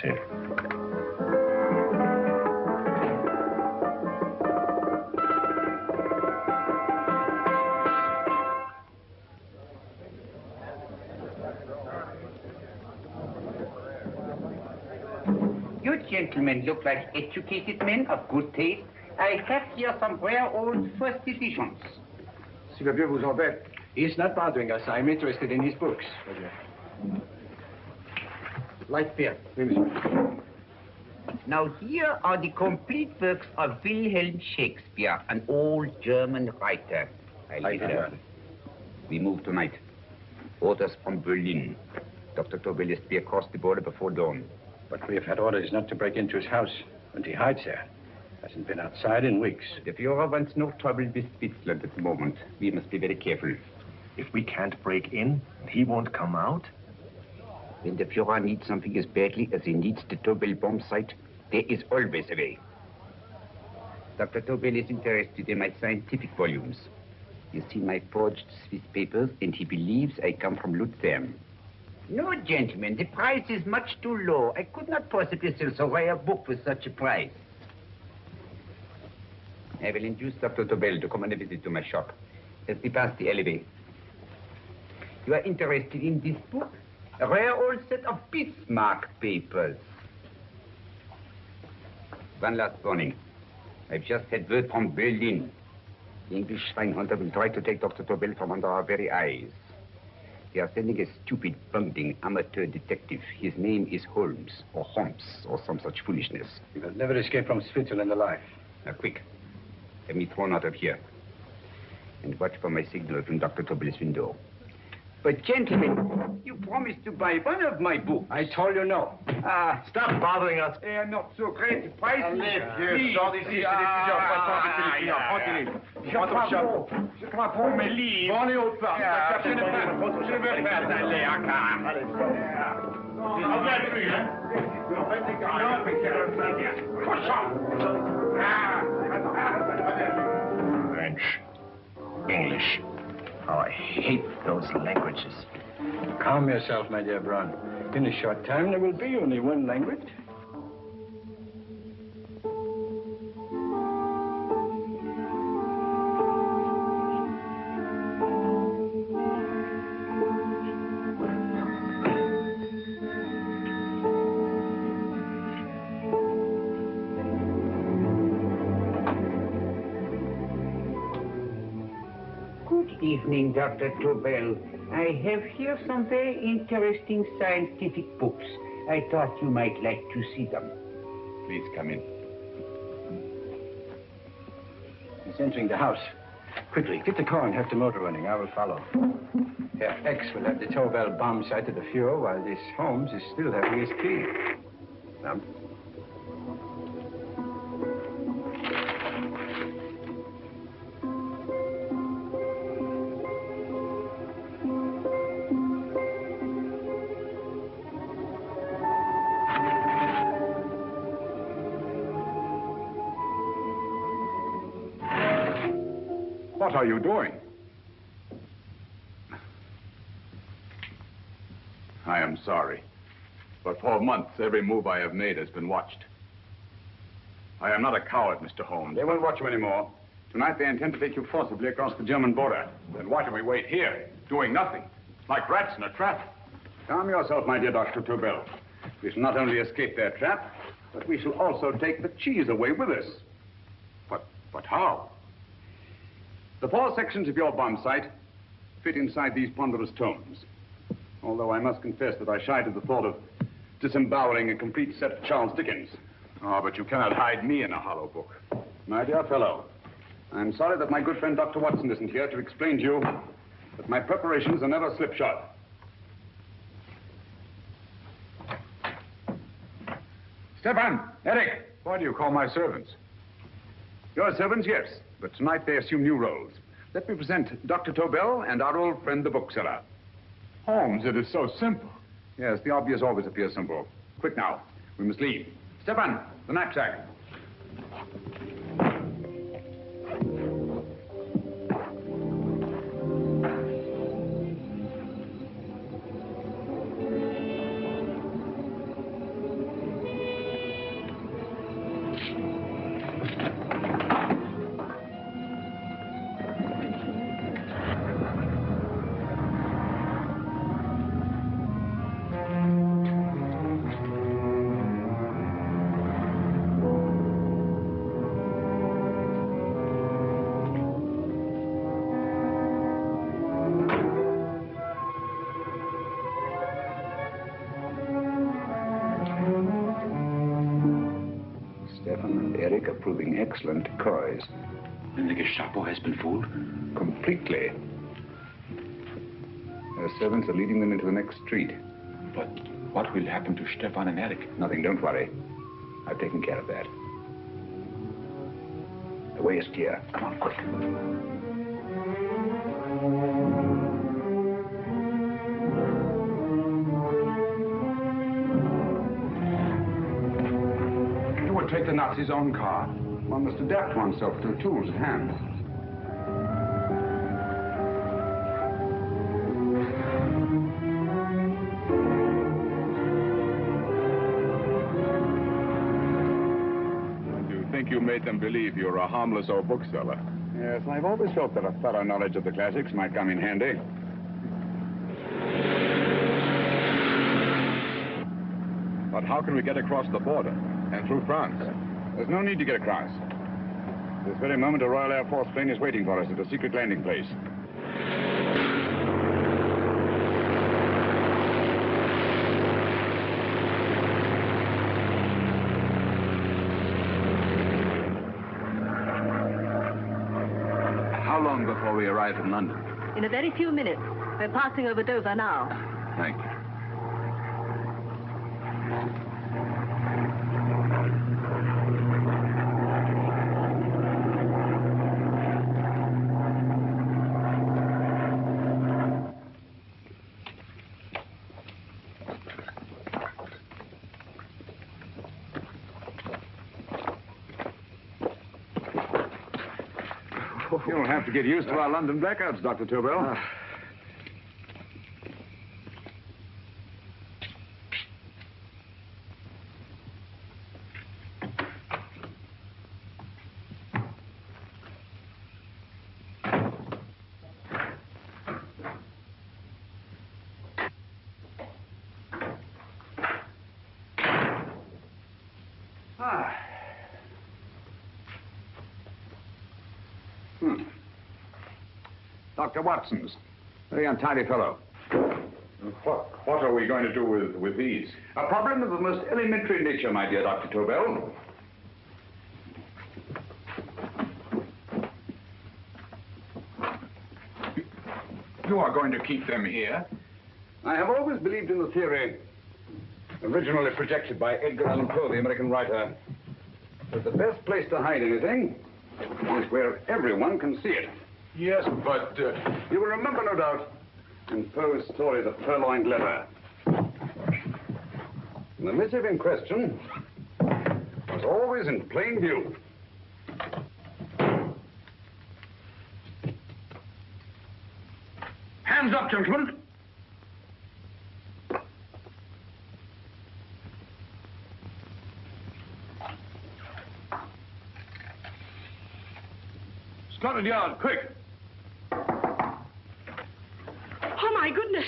here. You gentlemen look like educated men of good taste. I have here some rare old first editions. Si le vieux vous embête. He's not bothering us. I'm interested in his books. Light beer. Oui, monsieur. Now here are the complete works of Wilhelm Shakespeare, an old German writer. We move tonight. Orders from Berlin. Dr. Tobel is to be across the border before dawn. But we have had orders not to break into his house, and he hides there. Hasn't been outside in weeks. The Führer wants no trouble with Switzerland at the moment. We must be very careful. If we can't break in, he won't come out? When the Führer needs something as badly as he needs the Tobel bomb site, there is always a way. Dr. Tobel is interested in my scientific volumes. He's seen my forged Swiss papers, and he believes I come from Lucerne. No, gentlemen, the price is much too low. I could not possibly sell so rare a book with such a price. I will induce Dr. Tobel to come on a visit to my shop as we pass the alleyway. You are interested in this book? A rare old set of Bismarck papers. One last warning. I've just had word from Berlin. The English spying hunter will try to take Dr. Tobel from under our very eyes. They are sending a stupid, bungling amateur detective. His name is Holmes, or some such foolishness. He will never escape from Switzerland alive. Now, quick. Have me thrown out of here. And watch for my signal from Dr. Tobel's window. But, gentlemen, you promised to buy one of my books. I told you no. Stop bothering us. They are not so great. The price is... Je crois pour mes livres. Bon, les autres parts. Je vais faire d'aller à car. On va plus, hein? French, English. Oh, I hate those languages. Calm yourself, my dear Braun. In a short time, there will be only one language. Evening, Dr. Tobel. I have here some very interesting scientific books. I thought you might like to see them. Please come in. He's entering the house. Quickly, get the car and have the motor running. I will follow. Herr X will have the Tobel bomb site to the Fuhrer, while this Holmes is still having his key. Now. What are you doing? I am sorry, but for months, every move I have made has been watched. I am not a coward, Mr. Holmes. They won't watch you anymore. Tonight, they intend to take you forcibly across the German border. Then why do we wait here, doing nothing, like rats in a trap? Calm yourself, my dear Dr. Tobel. We shall not only escape their trap, but we shall also take the cheese away with us. But how? The 4 sections of your bomb site fit inside these ponderous tomes. Although I must confess that I shied at the thought of disemboweling a complete set of Charles Dickens. Oh, but you cannot hide me in a hollow book. My dear fellow, I'm sorry that my good friend Dr. Watson isn't here to explain to you that my preparations are never slipshod. Stefan, Eric, why do you call my servants? Your servants, yes, but tonight they assume new roles. Let me present Dr. Tobel and our old friend, the bookseller. Holmes, it is so simple. Yes, the obvious always appears simple. Quick now, we must leave. Stefan, the knapsack. mistake of proving excellent decoys. Then the Gestapo has been fooled? Completely. Their servants are leading them into the next street. But what will happen to Stefan and Eric? Nothing, don't worry. I've taken care of that. The way is clear. Come on, quick. You would take the Nazis' own car. One must adapt oneself to the tools at hand. You made them believe you're a harmless old bookseller. Yes, I've always felt that a thorough knowledge of the classics might come in handy. But how can we get across the border and through France? There's no need to get across. This very moment, a Royal Air Force plane is waiting for us at a secret landing place. How long before we arrive in London? In a very few minutes. We're passing over Dover now. Thank you. You'll have to get used to our London blackouts, Dr. Tobel. Dr. Watson's. Very untidy fellow. What are we going to do with these? A problem of the most elementary nature, my dear Dr. Tobel. You are going to keep them here? I have always believed in the theory, originally projected by Edgar Allan Poe, the American writer, that the best place to hide anything is where everyone can see it. Yes, but... You will remember, no doubt, in Poe's story, The Purloined Letter. The missive in question was always in plain view. Hands up, gentlemen. Scotland Yard, quick. Oh, my goodness.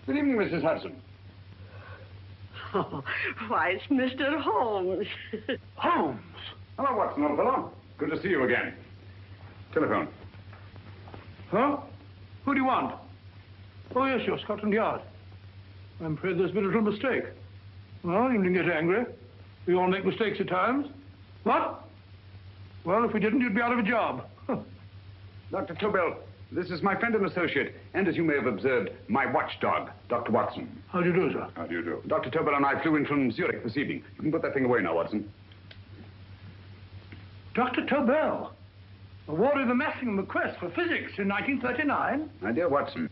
Good evening, Mrs. Hudson. Oh, why, it's Mr. Holmes. Holmes. Hello, Watson, old fellow. Good to see you again. Telephone. Huh? Who do you want? Oh, yes, you're Scotland Yard. I'm afraid there's been a little mistake. Well, you needn't get angry. We all make mistakes at times. What? Well, if we didn't, you'd be out of a job. Dr. Tobel, this is my friend and associate, and as you may have observed, my watchdog, Dr. Watson. How do you do, sir? How do you do? Dr. Tobel and I flew in from Zurich this evening. You can put that thing away now, Watson. Dr. Tobel, awarded the Massingham Bequest for Physics in 1939. My dear Watson,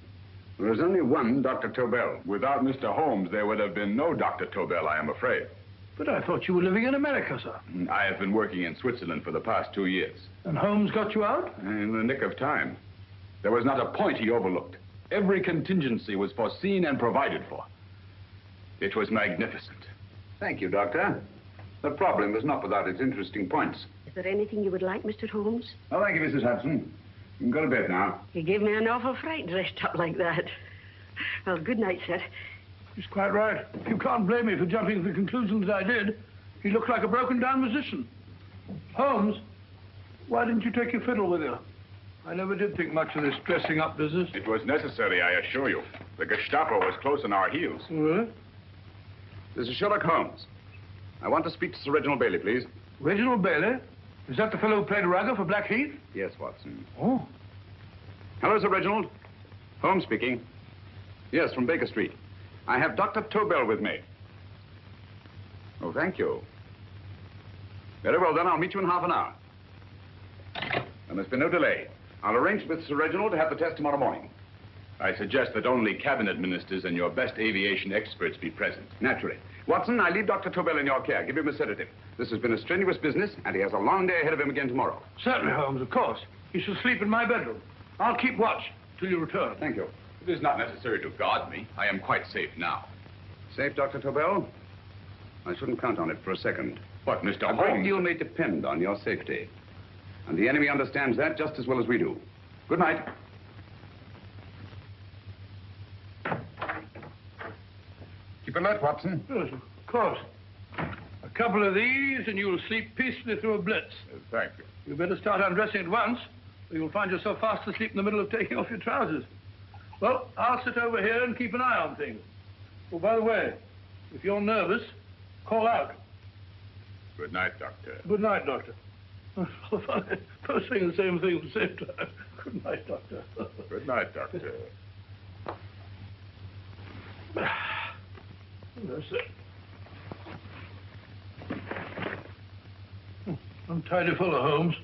there is only one Dr. Tobel. Without Mr. Holmes, there would have been no Dr. Tobel, I am afraid. But I thought you were living in America, sir. I have been working in Switzerland for the past 2 years. And Holmes got you out? In the nick of time. There was not a point he overlooked. Every contingency was foreseen and provided for. It was magnificent. Thank you, Doctor. The problem is not without its interesting points. Is there anything you would like, Mr. Holmes? Oh, thank you, Mrs. Hudson. You can go to bed now. You gave me an awful fright dressed up like that. Well, good night, sir. He's quite right. You can't blame me for jumping to the conclusion that I did. He looked like a broken-down musician. Holmes, why didn't you take your fiddle with you? I never did think much of this dressing-up business. It was necessary, I assure you. The Gestapo was close on our heels. Really? This is Sherlock Holmes. I want to speak to Sir Reginald Bailey, please. Reginald Bailey? Is that the fellow who played Ragger for Blackheath? Yes, Watson. Oh. Hello, Sir Reginald. Holmes speaking. Yes, from Baker Street. I have Dr. Tobel with me. Oh, thank you. Very well, then. I'll meet you in half an hour. There must be no delay. I'll arrange with Sir Reginald to have the test tomorrow morning. I suggest that only cabinet ministers and your best aviation experts be present. Naturally. Watson, I leave Dr. Tobel in your care. Give him a sedative. This has been a strenuous business, and he has a long day ahead of him again tomorrow. Certainly, Holmes, of course. He shall sleep in my bedroom. I'll keep watch till you return. Thank you. It is not necessary to guard me. I am quite safe now. Safe, Dr. Tobel? I shouldn't count on it for a second. But, Mr. A great Holmes... deal may depend on your safety. And the enemy understands that just as well as we do. Good night. Keep alert, Watson. Yes, of course. A couple of these, and you'll sleep peacefully through a blitz. Thank you. You better start undressing at once, or you'll find yourself fast asleep in the middle of taking off your trousers. Well, I'll sit over here and keep an eye on things. Oh, by the way, if you're nervous, call out. Good night, Doctor. Good night, Doctor. First saying the same thing at the same time. Good night, Doctor. Good night, Doctor. That's it. Untidy fellow, Holmes.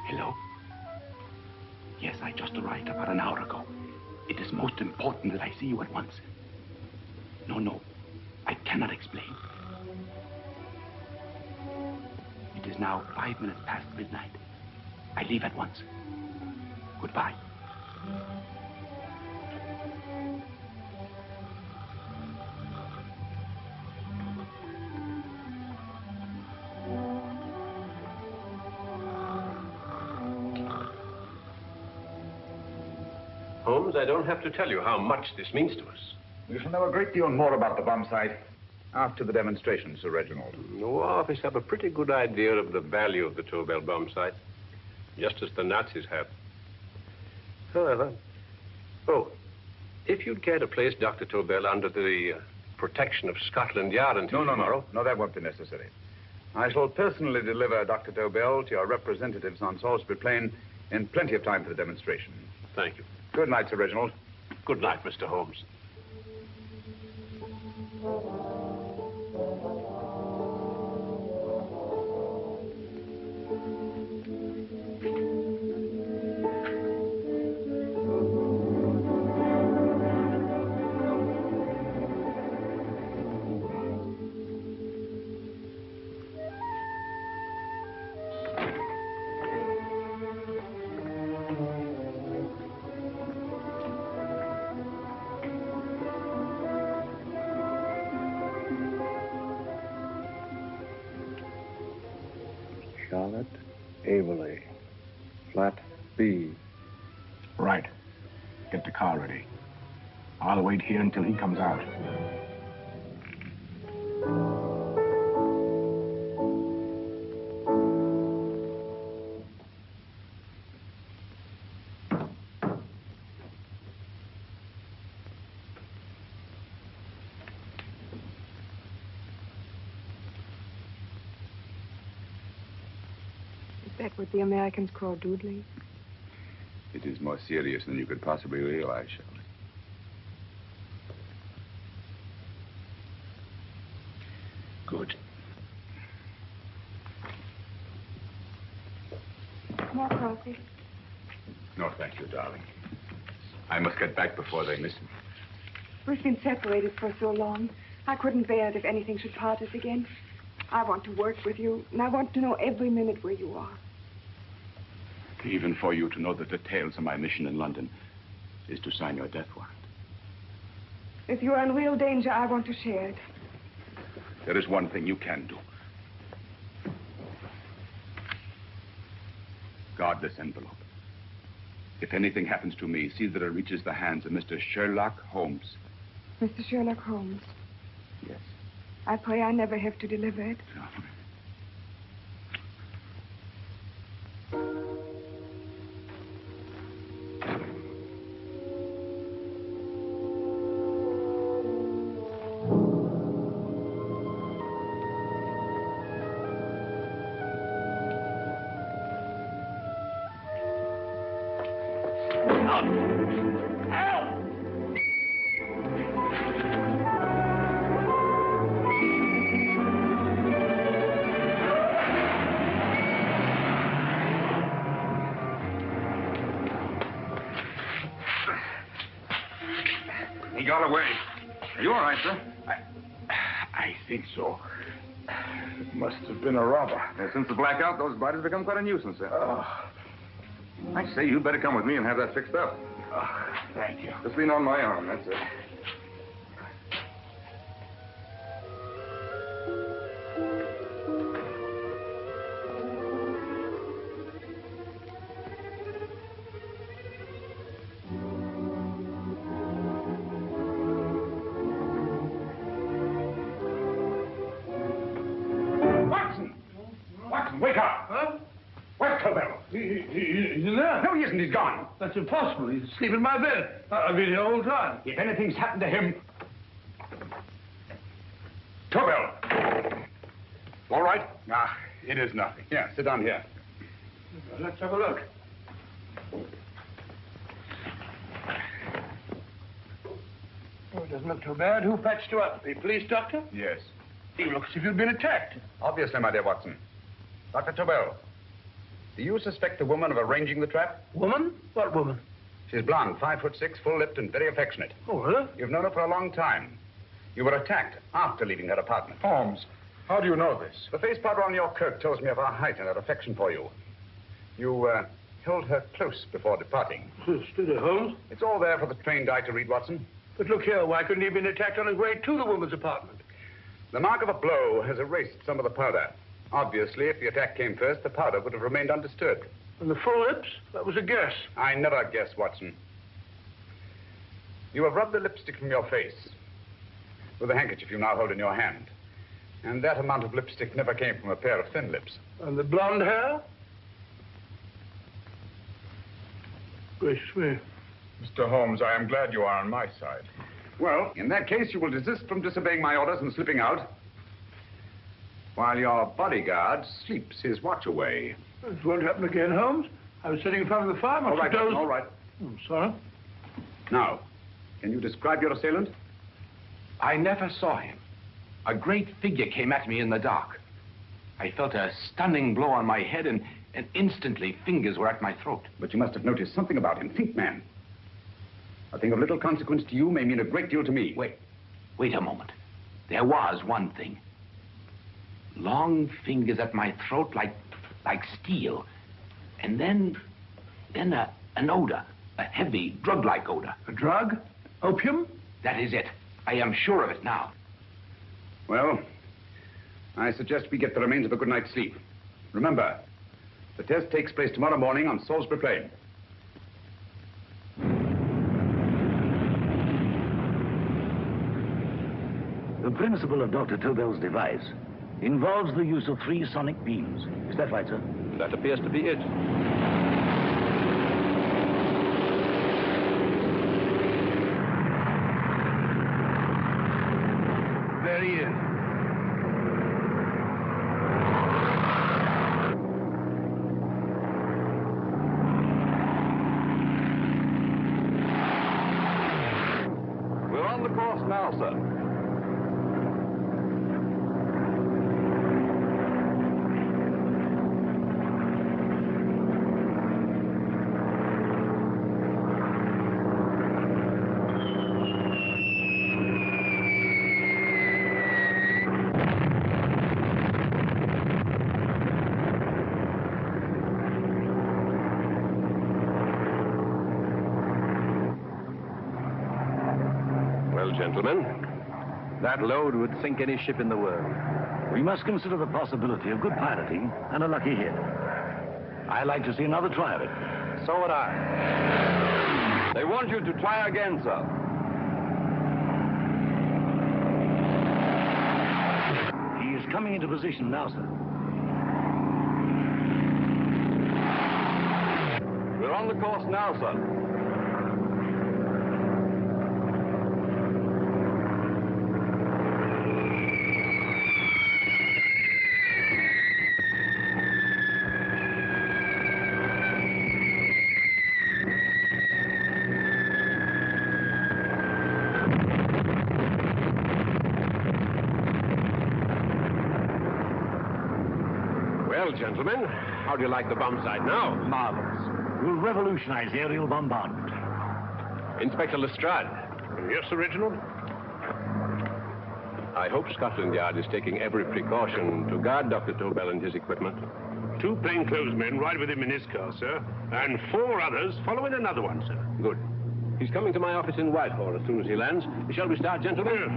Hello? Yes, I just arrived about an hour ago. It is most important that I see you at once. No, I cannot explain. It is now 5 minutes past midnight. I leave at once. Goodbye. Holmes, I don't have to tell you how much this means to us. We shall know a great deal more about the bomb site after the demonstration, Sir Reginald. The War Office have a pretty good idea of the value of the Tobel bomb site, just as the Nazis have. However, if you'd care to place Dr. Tobel under the protection of Scotland Yard until tomorrow... No, that won't be necessary. I shall personally deliver Dr. Tobel to your representatives on Salisbury Plain in plenty of time for the demonstration. Thank you. Good night, Sir Reginald. Good night, Mr. Holmes. Charlotte Averley, flat B. Right. Get the car ready. I'll wait here until he comes out. Is that what the Americans call doodling? It is more serious than you could possibly realize, Shirley. Good. More coffee? No, thank you, darling. I must get back before they miss me. We've been separated for so long. I couldn't bear it if anything should part us again. I want to work with you, and I want to know every minute where you are. Even for you to know the details of my mission in London, is to sign your death warrant. If you are in real danger, I want to share it. There is one thing you can do. Guard this envelope. If anything happens to me, see that it reaches the hands of Mr. Sherlock Holmes. Mr. Sherlock Holmes. Yes. I pray I never have to deliver it. He got away. Are you all right, sir? I think so. It must have been a robber. Since the blackout, those bodies have become quite a nuisance, sir. I say, you better come with me and have that fixed up. Thank you. Just lean on my arm, that's it. Watson, wake up! Huh? Where's Tobel? He's in there. No, he isn't. He's gone. That's impossible. He's asleep in my bed. I've been here the whole time. If anything's happened to him... Tobel! All right? It is nothing. Yeah, sit down here. Let's have a look. Oh, it doesn't look too bad. Who patched you up? The police doctor? Yes. You look as if you'd been attacked. Obviously, my dear Watson. Dr. Tobel, do you suspect the woman of arranging the trap? Woman? What woman? She's blonde, 5'6", full-lipped, and very affectionate. Oh, really? You've known her for a long time. You were attacked after leaving her apartment. Holmes, how do you know this? The face powder on your coat tells me of her height and her affection for you. You held her close before departing. Steady, Holmes. It's all there for the trained eye to read, Watson. But look here, why couldn't he have been attacked on his way to the woman's apartment? The mark of a blow has erased some of the powder. Obviously, if the attack came first, the powder would have remained undisturbed. And the full lips? That was a guess. I never guess, Watson. You have rubbed the lipstick from your face with the handkerchief you now hold in your hand. And that amount of lipstick never came from a pair of thin lips. And the blonde hair? Gracious me. Mr. Holmes, I am glad you are on my side. Well, in that case, you will desist from disobeying my orders and slipping out, while your bodyguard sleeps his watch away. It won't happen again, Holmes. I was sitting in front of the fire. All right, Watson, all right. I'm sorry. Now, can you describe your assailant? I never saw him. A great figure came at me in the dark. I felt a stunning blow on my head, and instantly fingers were at my throat. But you must have noticed something about him. Think, man. A thing of little consequence to you may mean a great deal to me. Wait a moment. There was one thing. Long fingers at my throat like steel. And then an odor, a heavy, drug-like odor. A drug? Opium? That is it. I am sure of it now. Well, I suggest we get the remains of a good night's sleep. Remember, the test takes place tomorrow morning on Salisbury Plain. The principle of Dr. Tobel's device involves the use of 3 sonic beams. Is that right, sir? That appears to be it. There he is. We're on the course now, sir. gentlemen. That load would sink any ship in the world. We must consider the possibility of good piloting and a lucky hit. I'd like to see another try of it. So would I. They want you to try again, sir. He is coming into position now, sir. We're on the course now, sir. Well, gentlemen, how do you like the bomb sight now? Marvelous. Will revolutionize aerial bombardment. Inspector Lestrade. Yes, Sir Reginald? I hope Scotland Yard is taking every precaution to guard Dr. Tobel and his equipment. 2 plainclothesmen ride with him in his car, sir, and 4 others follow in another one, sir. Good. He's coming to my office in Whitehall as soon as he lands. Shall we start, gentlemen? Yes.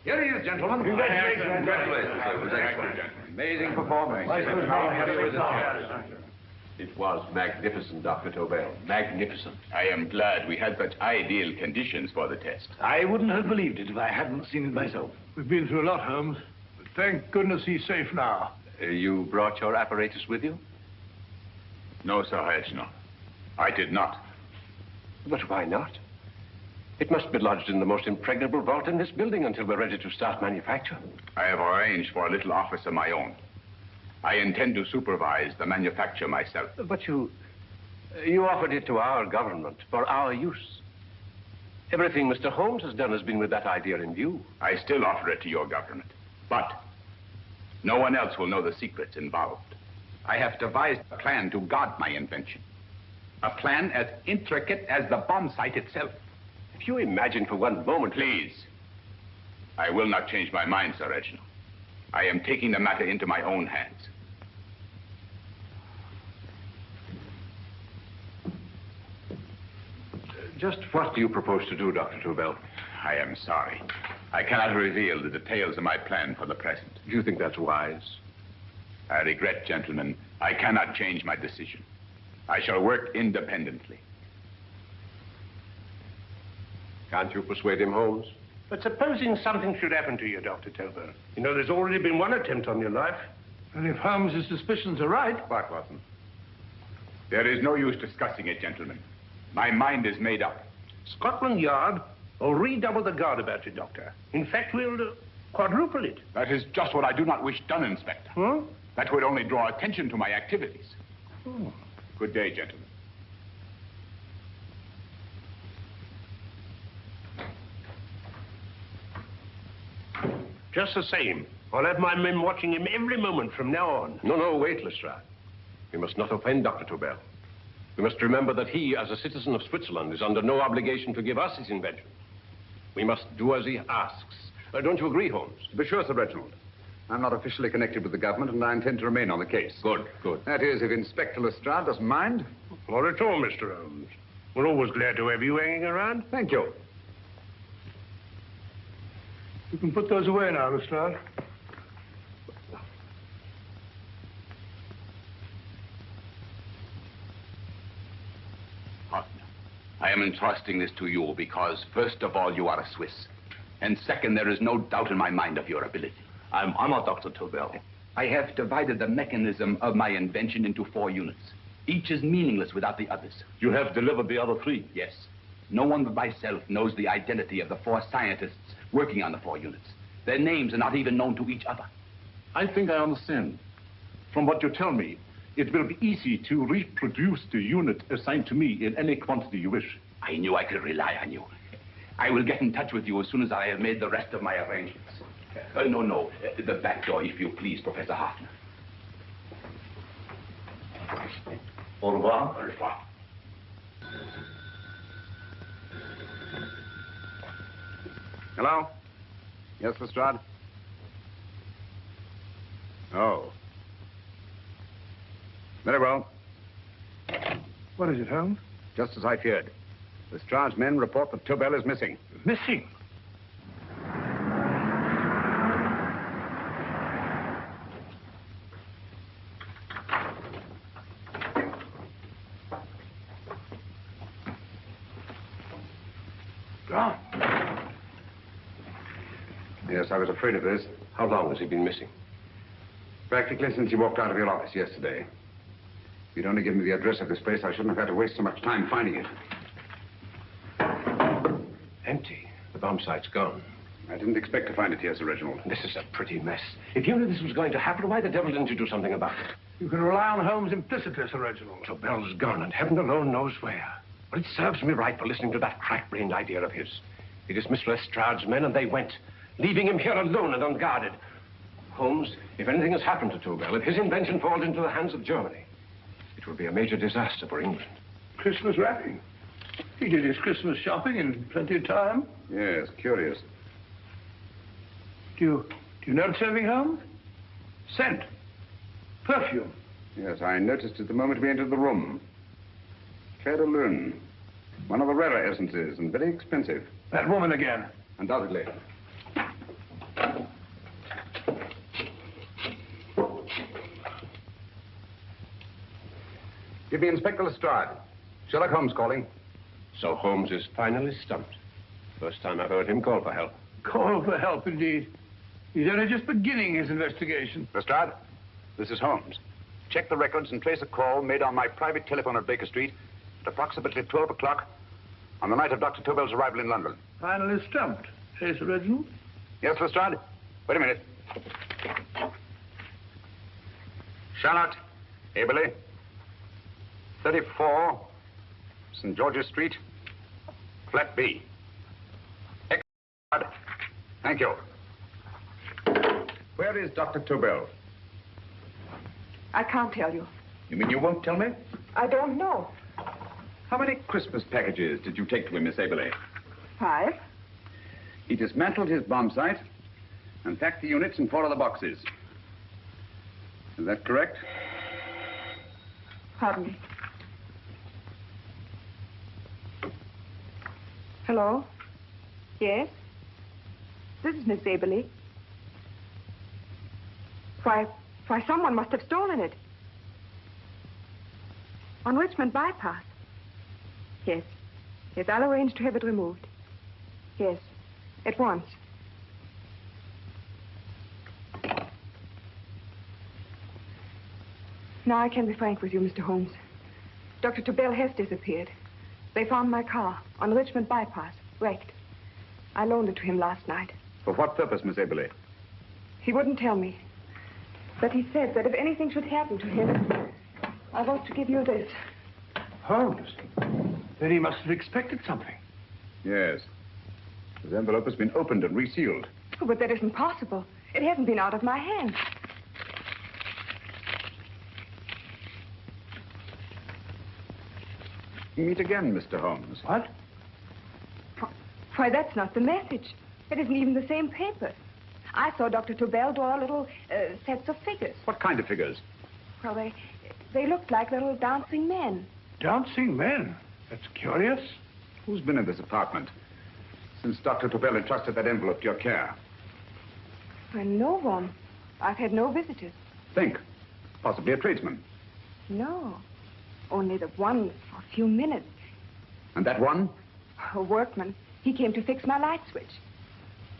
Here he is, gentlemen. Congratulations. Congratulations, sir. It was excellent. Amazing performance. It was magnificent, Dr. Tobel. Magnificent. I am glad we had such ideal conditions for the test. I wouldn't have believed it if I hadn't seen it myself. We've been through a lot, Holmes. But thank goodness he's safe now. You brought your apparatus with you? No, Sir Reginald. I did not. But why not? It must be lodged in the most impregnable vault in this building until we're ready to start manufacture. I have arranged for a little office of my own. I intend to supervise the manufacture myself. But you offered it to our government for our use. Everything Mr. Holmes has done has been with that idea in view. I still offer it to your government. But no one else will know the secrets involved. I have devised a plan to guard my invention. A plan as intricate as the bomb sight itself. If you imagine for one moment... Please. I will not change my mind, Sir Reginald. I am taking the matter into my own hands. Just what do you propose to do, Dr. Tobel? I am sorry. I cannot reveal the details of my plan for the present. Do you think that's wise? I regret, gentlemen, I cannot change my decision. I shall work independently. Can't you persuade him, Holmes? But supposing something should happen to you, Dr. Tobel. You know, there's already been one attempt on your life. And if Holmes' suspicions are right... What, Watson? There is no use discussing it, gentlemen. My mind is made up. Scotland Yard will redouble the guard about you, Doctor. In fact, we'll quadruple it. That is just what I do not wish done, Inspector. Huh? That would only draw attention to my activities. Oh. Good day, gentlemen. Just the same, I'll have my men watching him every moment from now on. No, wait, Lestrade. We must not offend Dr. Tobel. We must remember that he, as a citizen of Switzerland, is under no obligation to give us his invention. We must do as he asks. Don't you agree, Holmes? To be sure, Sir Reginald. I'm not officially connected with the government, and I intend to remain on the case. Good. That is, if Inspector Lestrade doesn't mind. Not at all, Mr. Holmes. We're always glad to have you hanging around. Thank you. You can put those away now, Lestrade. Partner, I am entrusting this to you because, first of all, you are a Swiss. And second, there is no doubt in my mind of your ability. I'm honored, Dr. Tobel. I have divided the mechanism of my invention into 4 units. Each is meaningless without the others. You have delivered the other 3? Yes. No one but myself knows the identity of the 4 scientists working on the 4 units. Their names are not even known to each other. I think I understand. From what you tell me, it will be easy to reproduce the unit assigned to me in any quantity you wish. I knew I could rely on you. I will get in touch with you as soon as I have made the rest of my arrangements. No. The back door, if you please, Professor Hoffner. Au revoir. Au revoir. Hello? Yes, Lestrade? Oh. Very well. What is it, Holmes? Just as I feared. Lestrade's men report that Tobel is missing. Missing? Gone. Yes, I was afraid of this. How long has he been missing? Practically since he walked out of your office yesterday. If you'd only given me the address of this place, I shouldn't have had to waste so much time finding it. Empty. The bomb site's gone. I didn't expect to find it here, Sir Reginald. This is a pretty mess. If you knew this was going to happen, why the devil didn't you do something about it? You can rely on Holmes implicitly, Sir Reginald. Tobel's gone, and heaven alone knows where. Well, it serves me right for listening to that crack-brained idea of his. He dismissed Lestrade's men, and they went, leaving him here alone and unguarded. Holmes, if anything has happened to Tobel, if his invention falls into the hands of Germany, it will be a major disaster for England. Christmas wrapping. He did his Christmas shopping in plenty of time. Yes, curious. Do you notice anything, Holmes? Scent. Perfume. Yes, I noticed it the moment we entered the room. Claire de Lune. One of the rarer essences, and very expensive. That woman again. Undoubtedly. Give me Inspector Lestrade. Sherlock Holmes calling. So Holmes is finally stumped. First time I've heard him call for help. Call for help, indeed. He's only just beginning his investigation. Lestrade, this is Holmes. Check the records and trace a call made on my private telephone at Baker Street at approximately 12 o'clock on the night of Dr. Tobel's arrival in London. Finally stumped. Hey, Sir Reginald? Yes, Lestrade? Wait a minute. Charlotte, Aberley, 34, St. George's Street, flat B. Thank you. Where is Dr. Tobel? I can't tell you. You mean you won't tell me? I don't know. How many Christmas packages did you take to him, Miss Aberley? 5. He dismantled his bomb site and packed the units in 4 of the boxes. Is that correct? Pardon me. Hello? Yes? This is Miss Aberley. Why, someone must have stolen it. On Richmond Bypass. Yes. Yes, I'll arrange to have it removed. Yes, at once. Now I can be frank with you, Mr. Holmes. Dr. Tobel has disappeared. They found my car on Richmond Bypass, wrecked. I loaned it to him last night. For what purpose, Miss Aberley? He wouldn't tell me. But he said that if anything should happen to him, I want to give you this. Holmes? Then he must have expected something. Yes. His envelope has been opened and resealed. Oh, but that isn't possible. It hasn't been out of my hands. Meet again, Mr. Holmes. What? Why, that's not the message. It isn't even the same paper. I saw Dr. Tobel draw little sets of figures. What kind of figures? Well, they looked like little dancing men. Dancing men? That's curious. Who's been in this apartment since Dr. Tobel entrusted that envelope to your care? Why, no one. I've had no visitors. Think. Possibly a tradesman. No. Only the one for a few minutes. And that one? A workman. He came to fix my light switch.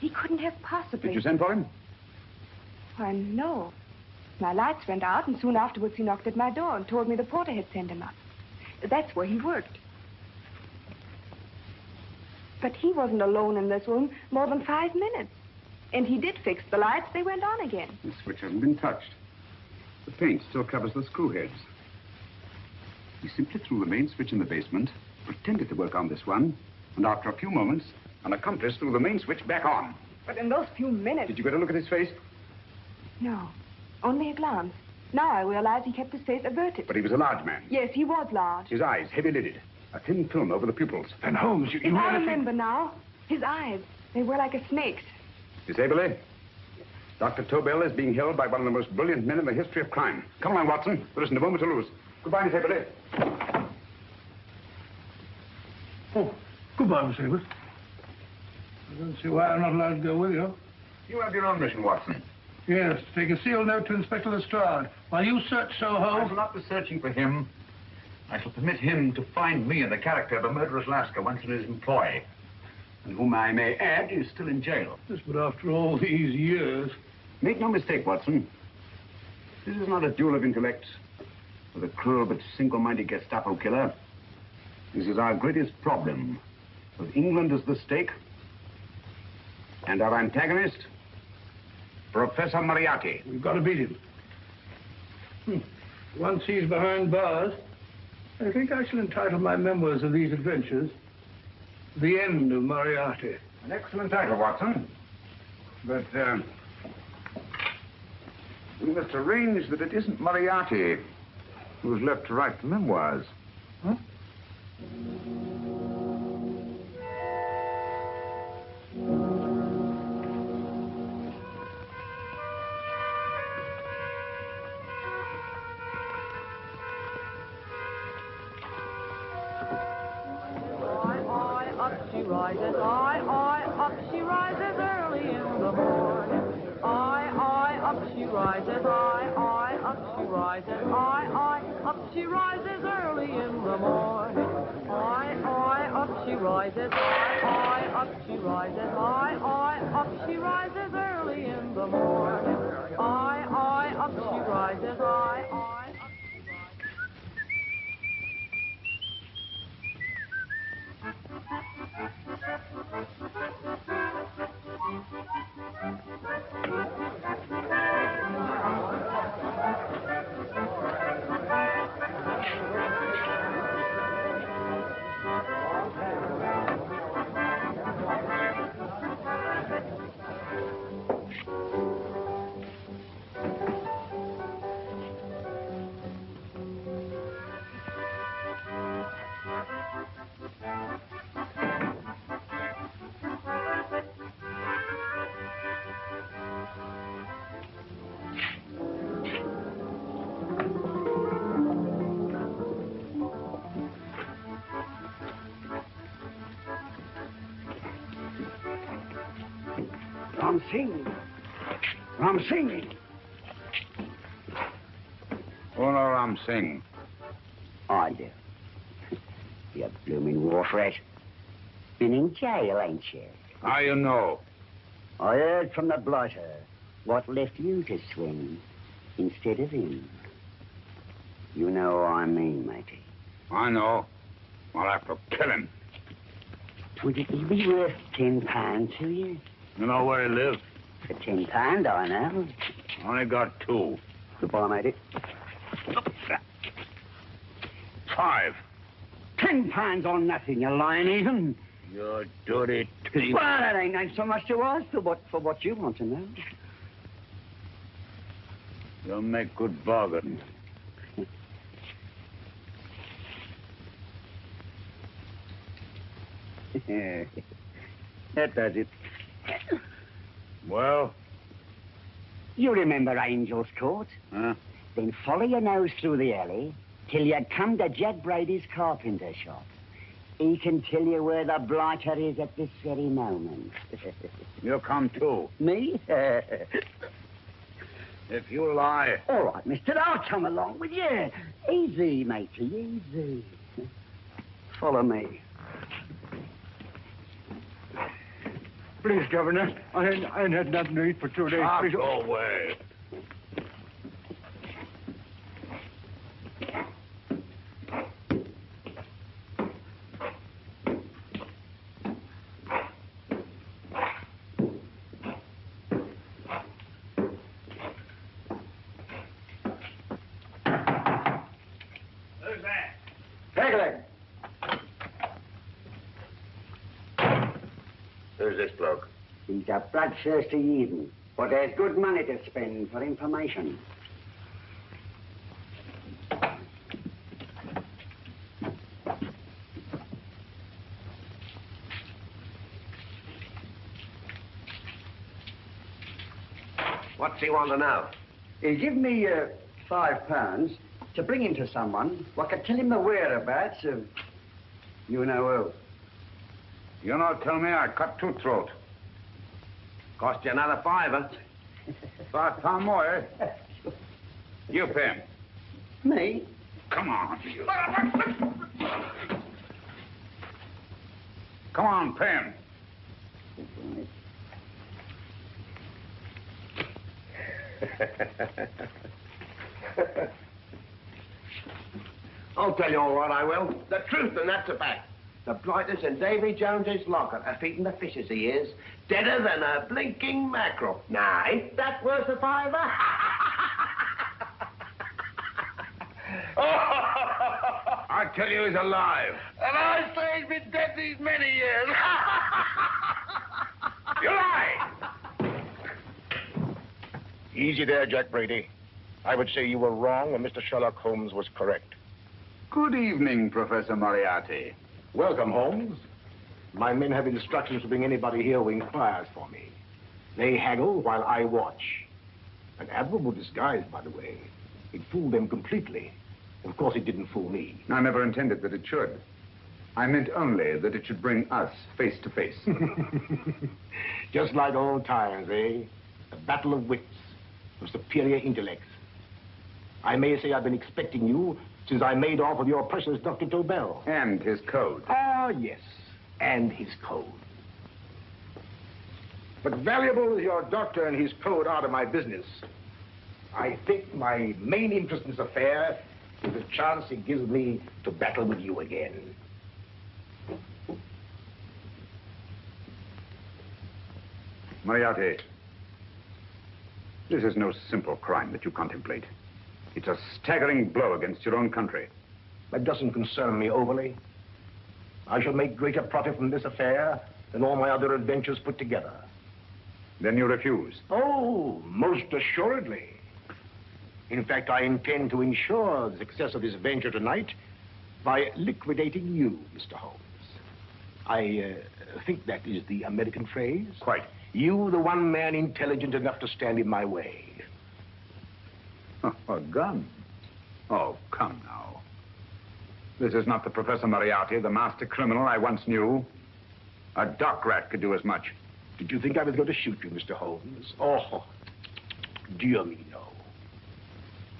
He couldn't have possibly... Did you send for him? Why, no. My lights went out, and soon afterwards he knocked at my door and told me the porter had sent him up. That's where he worked. But he wasn't alone in this room more than 5 minutes. And he did fix the lights. They went on again. The switch hasn't been touched. The paint still covers the screw heads. He simply threw the main switch in the basement, pretended to work on this one, and after a few moments, an accomplice threw the main switch back on. But in those few minutes... Did you get a look at his face? No, only a glance. Now I realize he kept his face averted. But he was a large man. Yes, he was large. His eyes heavy-lidded. A thin film over the pupils. Then, Holmes, you I remember now. His eyes. They were like a snake's. Miss Aberley, Dr. Tobel is being held by one of the most brilliant men in the history of crime. Come along, Watson. There isn't a moment to lose. Goodbye, Miss Aberley. Oh, goodbye, Miss Abbott. I don't see why I'm not allowed to go with you. You have your own mission, Watson. Yes, to take a sealed note to Inspector Lestrade. While you search Soho... I shall not be searching for him. I shall permit him to find me in the character of a murderous Lascar once in his employ, and whom I may add is still in jail. Yes, but after all these years... Make no mistake, Watson. This is not a duel of intellects with a cruel but single-minded Gestapo killer. This is our greatest problem, with England as the stake, and our antagonist, Professor Moriarty. We've got to beat him. Once he's behind bars, I think I shall entitle my memoirs of these adventures, The End of Moriarty. An excellent title, Watson. But, we must arrange that it isn't Moriarty who's left to write the memoirs. Huh? Up she rises, up she rises early in the morning. Up she rises, up she rises, up she rises early in the morning. Up she rises, up she rises, up she rises early in the morning. Up she rises, Ram Singh. Oh, no, Ram Singh. I do. You blooming wharf rat. Been in jail, ain't you? How you know? I heard from the blotter what left you to swing instead of him. You know what I mean, matey. I know. I'll have to kill him. Would it be worth £10 to you? You know where he lives? For £10, I know. Only got 2. Goodbye, matey. 5. £10 on nothing, you lying heathen. You dirty thief. Well, that ain't so much to ask for what you want to know. You'll make good bargain. That does it. Well? You remember Angel's Court? Huh? Then follow your nose through the alley till you come to Jack Brady's carpenter shop. He can tell you where the blighter is at this very moment. You come too. Me? If you lie... All right, mister, I'll come along with you. Easy, matey, easy. Follow me. Please, Governor, I ain't had nothing to eat for 2 days. Please, go away. Who's that? Pegleg. Who's this bloke? He's a bloodthirsty heathen, but there's good money to spend for information. What's he want to know? He give me £5 to bring him to someone what could tell him the whereabouts of you know who. You not tell me I cut two throat. Cost you another £5. £5 more, eh? You pay him. Me? Come on. Come on, pay him. I'll tell you all right, I will. The truth, and that's a fact. The blighters in Davy Jones's locker are feeding the fishes he is, deader than a blinking mackerel. Now, ain't that worth a £5? I tell you he's alive. And I say he's been dead these many years. You lie! Easy there, Jack Brady. I would say you were wrong and Mr. Sherlock Holmes was correct. Good evening, Professor Moriarty. Welcome, Holmes. My men have instructions to bring anybody here who inquires for me. They haggle while I watch. An admirable disguise, by the way. It fooled them completely. Of course, it didn't fool me. I never intended that it should. I meant only that it should bring us face to face. Just like old times, eh? A battle of wits, of superior intellects. I may say I've been expecting you since I made off with your precious Dr. Tobel. And his code. Ah, yes, and his code. But valuable as your doctor and his code are to my business, I think my main interest in this affair is the chance it gives me to battle with you again. Moriarty, this is no simple crime that you contemplate. It's a staggering blow against your own country. That doesn't concern me overly. I shall make greater profit from this affair than all my other adventures put together. Then you refuse? Oh, most assuredly. In fact, I intend to ensure the success of this venture tonight by liquidating you, Mr. Holmes. I think that is the American phrase. Quite. You, the one man intelligent enough to stand in my way. A gun? Oh, come now. This is not the Professor Moriarty, the master criminal I once knew. A dock rat could do as much. Did you think I was going to shoot you, Mr. Holmes? Oh, dear me, no.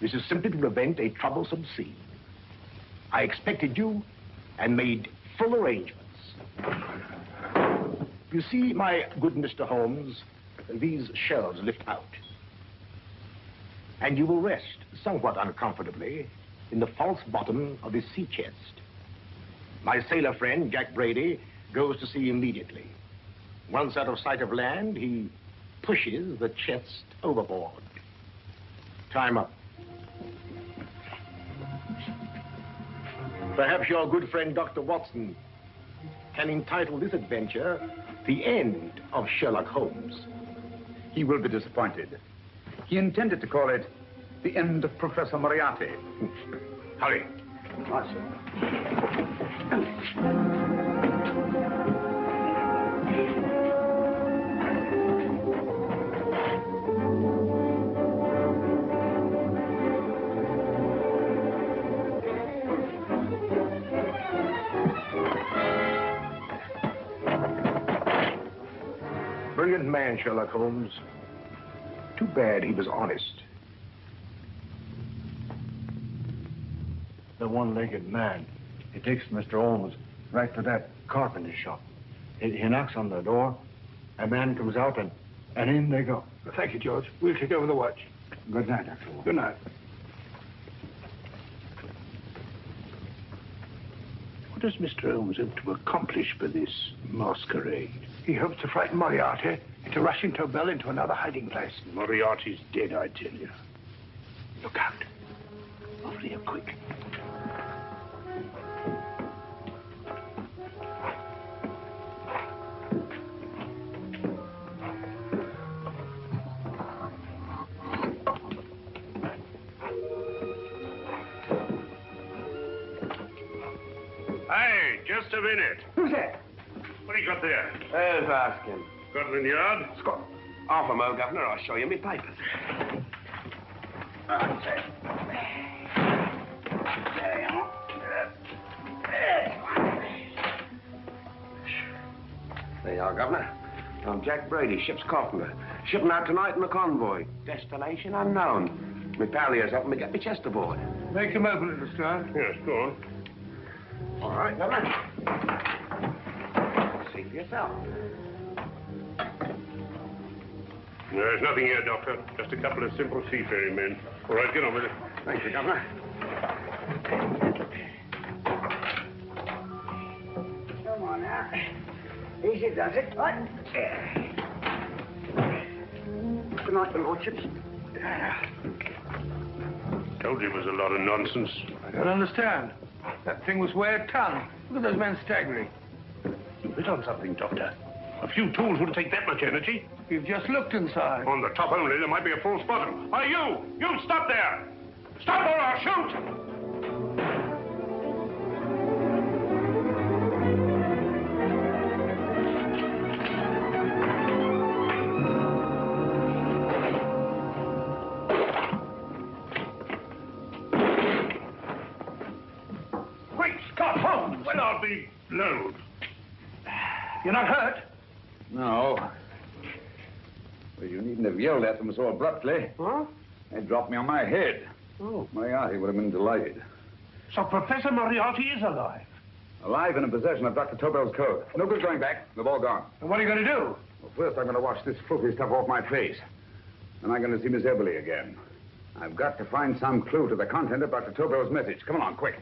This is simply to prevent a troublesome scene. I expected you and made full arrangements. You see, my good Mr. Holmes, these shelves lift out. And you will rest somewhat uncomfortably in the false bottom of this sea chest. My sailor friend, Jack Brady, goes to sea immediately. Once out of sight of land, he pushes the chest overboard. Time up. Perhaps your good friend, Dr. Watson, can entitle this adventure The End of Sherlock Holmes. He will be disappointed. He intended to call it The End of Professor Moriarty. Hurry. Right, Brilliant man, Sherlock Holmes. Too bad he was honest. The one-legged man. He takes Mr. Holmes right to that carpenter shop. He knocks on the door. A man comes out, and in they go. Thank you, George. We'll take over the watch. Good night, Dr. Holmes. Good night. What does Mr. Holmes hope to accomplish by this masquerade? He hopes to frighten Moriarty into rushing Tobel into another hiding place. Moriarty's dead, I tell you. Look out. Over here, quick. Hey, just a minute. Who's that? What do you got there? Who's asking? Scotland Yard? Half a mo, Governor. I'll show you my papers. Okay. There you are. There you are, Governor. I'm Jack Brady, ship's carpenter. Shipping out tonight in the convoy. Destination unknown. My pal here's helping me get my chest aboard. Make him open it, Lestrade. Yes, go on. All right, Governor. See for yourself. There's nothing here, Doctor. Just a couple of simple seafaring men. All right, get on with it. Thank you, Governor. Come on now. Easy does it. What? Good night, your lordships. Told you it was a lot of nonsense. I don't understand. That thing was way a ton. Look at those men staggering. You hit on something, Doctor. A few tools wouldn't take that much energy. We've just looked inside. On the top only, there might be a false bottom. Hey, you stop there! Stop or I'll shoot! Great Scott, Holmes! Well, I'll be blowed. You're not hurt? No. Well, you needn't have yelled at them so abruptly. Huh? They dropped me on my head. Oh. Moriarty would have been delighted. So Professor Moriarty is alive? Alive and in possession of Dr. Tobel's code. No good going back. They've all gone. And what are you going to do? Well, first I'm going to wash this filthy stuff off my face. Then I'm going to see Miss Eberly again. I've got to find some clue to the content of Dr. Tobel's message. Come along, quick.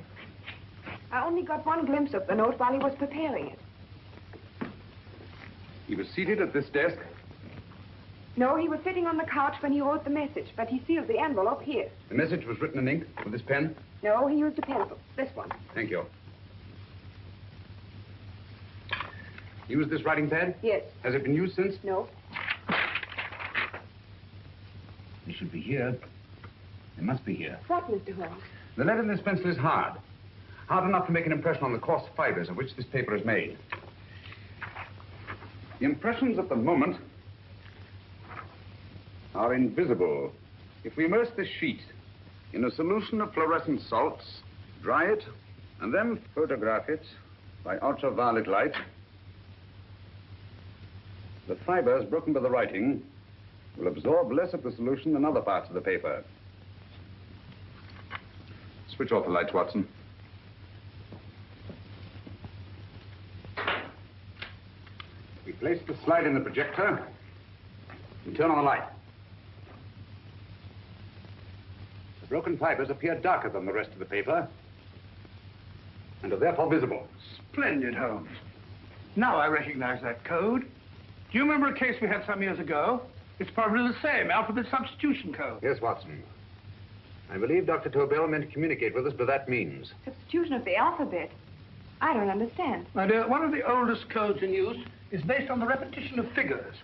I only got one glimpse of the note while he was preparing it. He was seated at this desk. No, he was sitting on the couch when he wrote the message, but he sealed the envelope here. The message was written in ink with this pen. No, he used a pencil. This one. Thank you. Used this writing pad? Yes. Has it been used since? No. It should be here. It must be here. What, Mr. Holmes? The lead in this pencil is hard. Hard enough to make an impression on the coarse fibers of which this paper is made. The impressions at the moment are invisible. If we immerse this sheet in a solution of fluorescent salts, dry it, and then photograph it by ultraviolet light, the fibers broken by the writing will absorb less of the solution than other parts of the paper. Switch off the lights, Watson. We place the slide in the projector and turn on the light. The broken fibers appear darker than the rest of the paper and are therefore visible. Splendid, Holmes. Now I recognize that code. Do you remember a case we had some years ago? It's probably the same, alphabet substitution code. Yes, Watson. I believe Dr. Tobel meant to communicate with us by that means. Substitution of the alphabet. I don't understand. My dear, one of the oldest codes in use is based on the repetition of figures.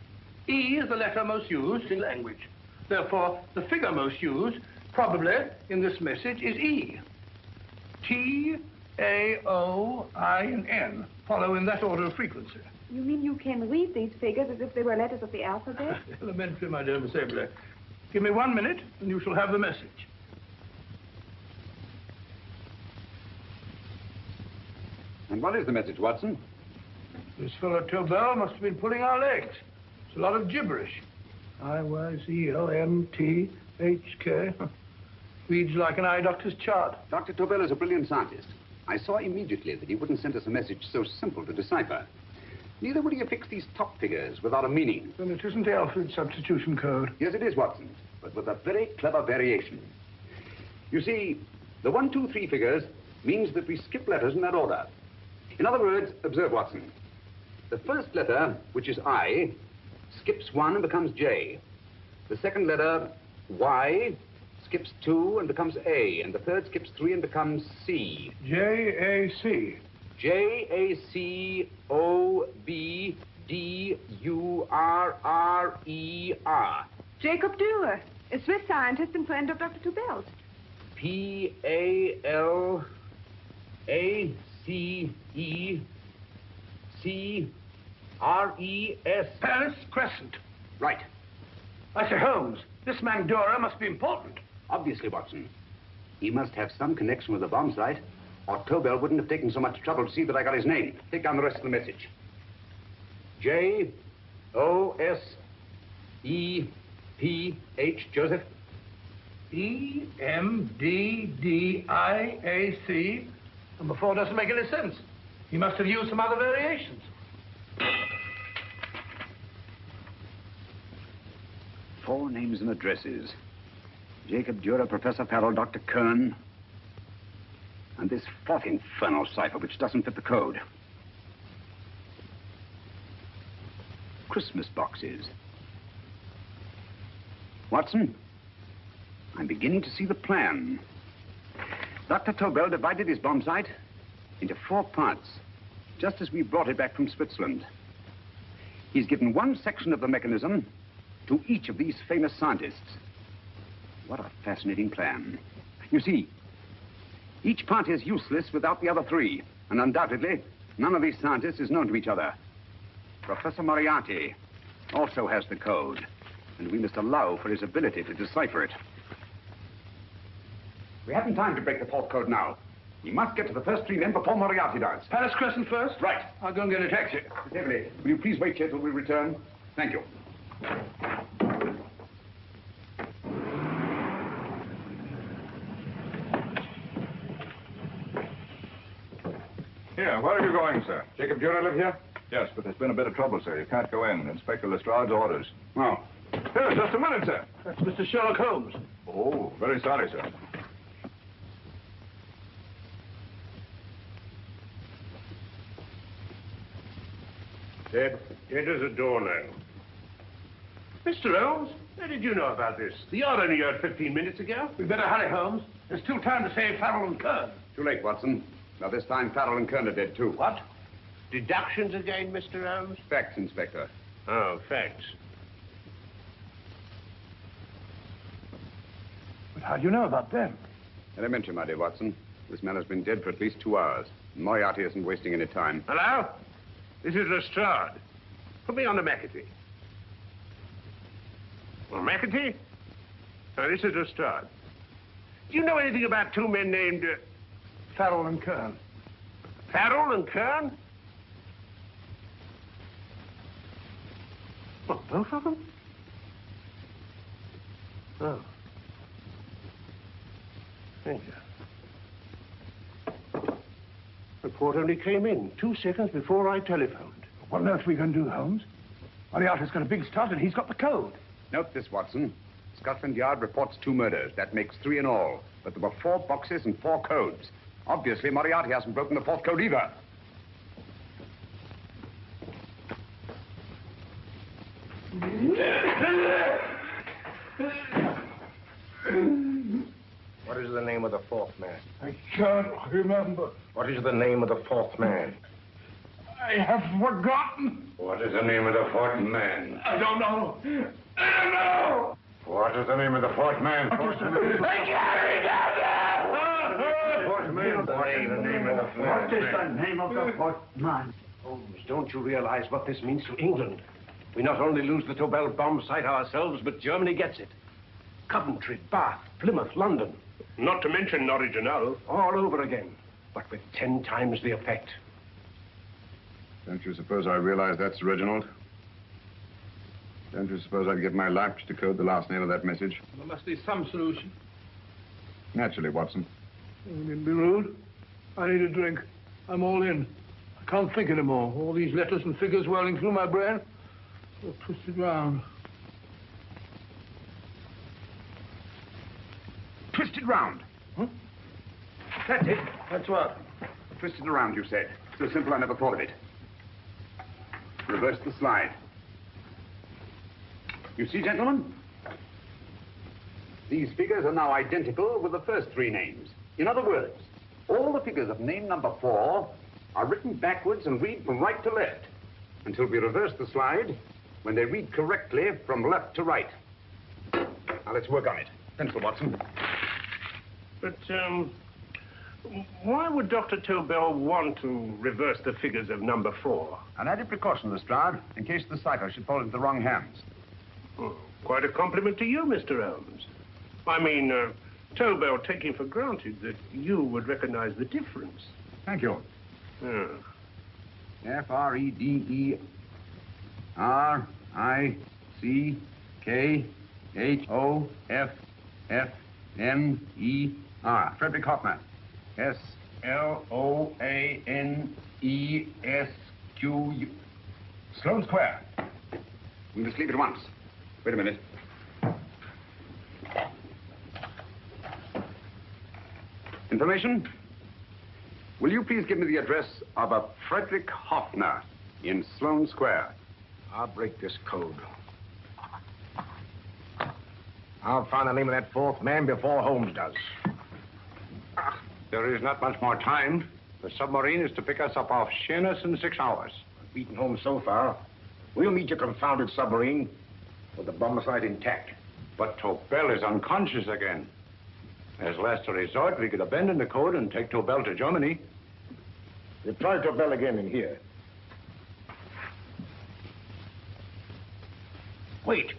E is the letter most used in language. Therefore, the figure most used, probably in this message, is E. T, A, O, I, and N follow in that order of frequency. You mean you can read these figures as if they were letters of the alphabet? Elementary, my dear Miss Eberly. Give me 1 minute, and you shall have the message. And what is the message, Watson? This fellow Tobel must have been pulling our legs. It's a lot of gibberish. I-Y-Z-L-M-T-H-K. Reads like an eye doctor's chart. Dr. Tobel is a brilliant scientist. I saw immediately that he wouldn't send us a message so simple to decipher. Neither would he affix these top figures without a meaning. Then it isn't the alphabet substitution code. Yes, it is, Watson, but with a very clever variation. You see, the 1, 2, 3 figures means that we skip letters in that order. In other words, observe, Watson. The first letter, which is I, skips 1 and becomes J. The second letter, Y, skips 2 and becomes A. And the third skips 3 and becomes C. J-A-C. J-A-C-O-B-D-U-R-R-E-R. Jacob Dürer, a Swiss scientist and friend of Dr. Tobel's. P-A-L-A-C-E-C-R-E-S. Paris Crescent. Right. I say, Holmes, this man Dora must be important. Obviously, Watson. He must have some connection with the bomb site, or Tobel wouldn't have taken so much trouble to see that I got his name. Take down the rest of the message. J-O-S-E-P-H, Joseph. E-M-D-D-I-A-C. Number 4 doesn't make any sense. He must have used some other variations. Four names and addresses. Jacob Dürer, Professor Farrell, Dr. Kern, and this fourth infernal cipher which doesn't fit the code. Christmas boxes. Watson, I'm beginning to see the plan. Dr. Tobel divided his bomb site into 4 parts, just as we brought it back from Switzerland. He's given one section of the mechanism to each of these famous scientists. What a fascinating plan. You see, each part is useless without the other 3, and undoubtedly, none of these scientists is known to each other. Professor Moriarty also has the code, and we must allow for his ability to decipher it. We haven't time to break the 4th code now. We must get to the first 3 men before Moriarty does. Palace Crescent first? Right. I'll go and get a taxi. Miss Everly, will you please wait here till we return? Thank you. Here, where are you going, sir? Jacob Dürer live here? Yes, but there's been a bit of trouble, sir. You can't go in. Inspector Lestrade's orders. Oh. Here, just a minute, sir. That's Mr. Sherlock Holmes. Oh, very sorry, sir. Dead as a doornail. Mr. Holmes, how did you know about this? The yard only heard 15 minutes ago. We'd better hurry, Holmes. There's still time to save Farrell and Kern. Too late, Watson. Now, this time, Farrell and Kern are dead, too. What? Deductions again, Mr. Holmes? Facts, Inspector. Oh, facts. But how do you know about them? Elementary, my dear Watson. This man has been dead for at least 2 hours. Moriarty isn't wasting any time. Hello? This is Lestrade. Put me on the McAtee. Well, McAtee? Oh, this is Lestrade. Do you know anything about 2 men named... Farrell and Kern. Farrell and Kern? What, both of them? Oh. Thank you. Report only came in 2 seconds before I telephoned. What on earth are we going to do, Holmes? Moriarty's got a big start and he's got the code. Note this, Watson. Scotland Yard reports 2 murders. That makes 3 in all. But there were 4 boxes and 4 codes. Obviously, Moriarty hasn't broken the 4th code either. What is the name of the 4th man? I can't remember. What is the name of the 4th man? I have forgotten. What is the name of the 4th man? I don't know. I don't know. What is the name of the 4th man? I can't remember. Fourth man. What is the name of the 4th man? What is the name of the 4th man? Holmes, don't you realize what this means to England? We not only lose the Tobel bomb site ourselves, but Germany gets it. Coventry, Bath, Plymouth, London. Not to mention Norwich and Hull. All over again, but with 10 times the effect. Don't you suppose I realize that's Reginald? Don't you suppose I'd give my life to decode the last name of that message? There must be some solution. Naturally, Watson. You needn't be rude. I need a drink. I'm all in. I can't think anymore. All these letters and figures whirling through my brain. They're twisted round. Twisted round. Huh? That's it. That's what? Twisted around, you said. So simple, I never thought of it. Reverse the slide. You see, gentlemen? These figures are now identical with the first 3 names. In other words, all the figures of name number 4 are written backwards and read from right to left until we reverse the slide when they read correctly from left to right. Now, let's work on it. Pencil, Watson. But, why would Dr. Tobel want to reverse the figures of number 4? An added precaution, Lestrade, in case the cipher should fall into the wrong hands. Quite a compliment to you, Mr. Holmes. I mean, Tobel taking for granted that you would recognize the difference. Thank you. Yeah. Frederick-Hoffner. Frederick Hoffner. S-L-O-A-N-E-S-Q-U. Sloane Square. We must leave at once. Wait a minute. Information? Will you please give me the address of a Frederick Hoffner in Sloane Square? I'll break this code. I'll find the name of that fourth man before Holmes does. There is not much more time. The submarine is to pick us up off Sheerness in 6 hours. Beaten Holmes so far. We'll need your confounded submarine with the bomb site intact. But Tobel is unconscious again. As last resort, we could abandon the code and take Tobel to Germany. We'll try Tobel again in here. Wait.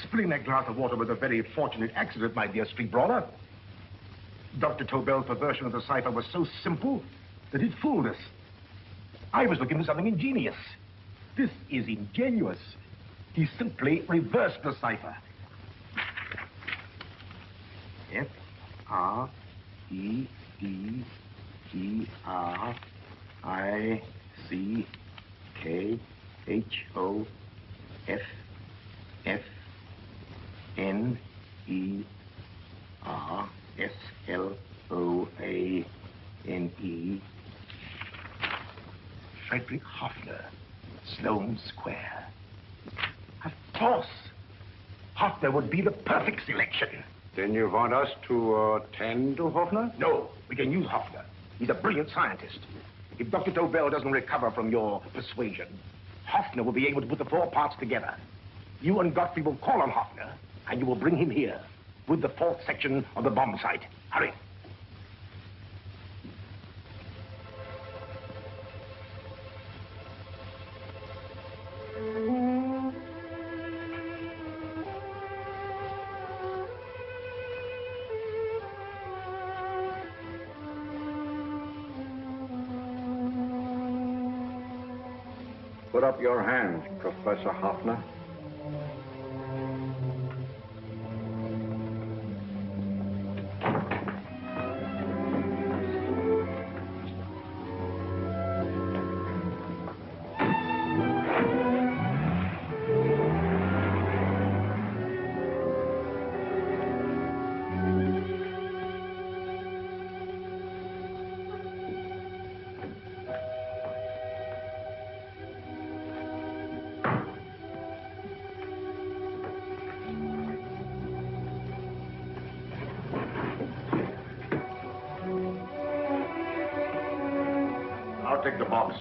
Spilling that glass of water was a very fortunate accident, my dear street brawler. Dr. Tobel's perversion of the cipher was so simple that it fooled us. I was looking for something ingenious. This is ingenious. He simply reversed the cipher. F-R-E-D-R-I-C-K-H-O-F-F-N-E-R-S-L-O-A-N-E. Frederick Hoffner, Sloane Square. Of course. Hoffner would be the perfect selection. Then you want us to attend to Hoffner? No, we can use Hoffner. He's a brilliant scientist. If Dr. Tobel doesn't recover from your persuasion, Hoffner will be able to put the 4 parts together. You and Godfrey will call on Hoffner, and you will bring him here with the 4th section of the bomb site. Hurry. Put up your hand, Professor Hoffner. I'll take the box.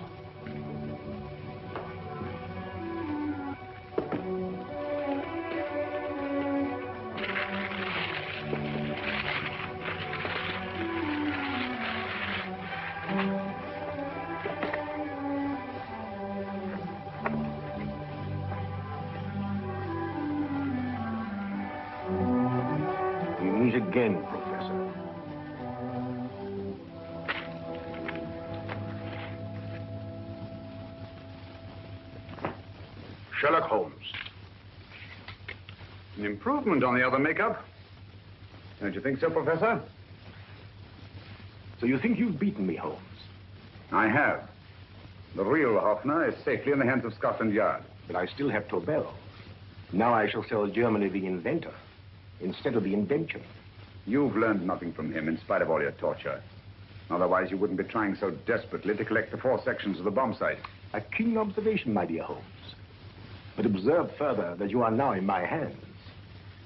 We meet again, Professor. Sherlock Holmes. An improvement on the other makeup. Don't you think so, Professor? So you think you've beaten me, Holmes? I have. The real Hoffner is safely in the hands of Scotland Yard. But I still have Tobel. Now I shall sell Germany the inventor instead of the invention. You've learned nothing from him in spite of all your torture. Otherwise, you wouldn't be trying so desperately to collect the 4 sections of the bomb site. A keen observation, my dear Holmes. But observe further that you are now in my hands,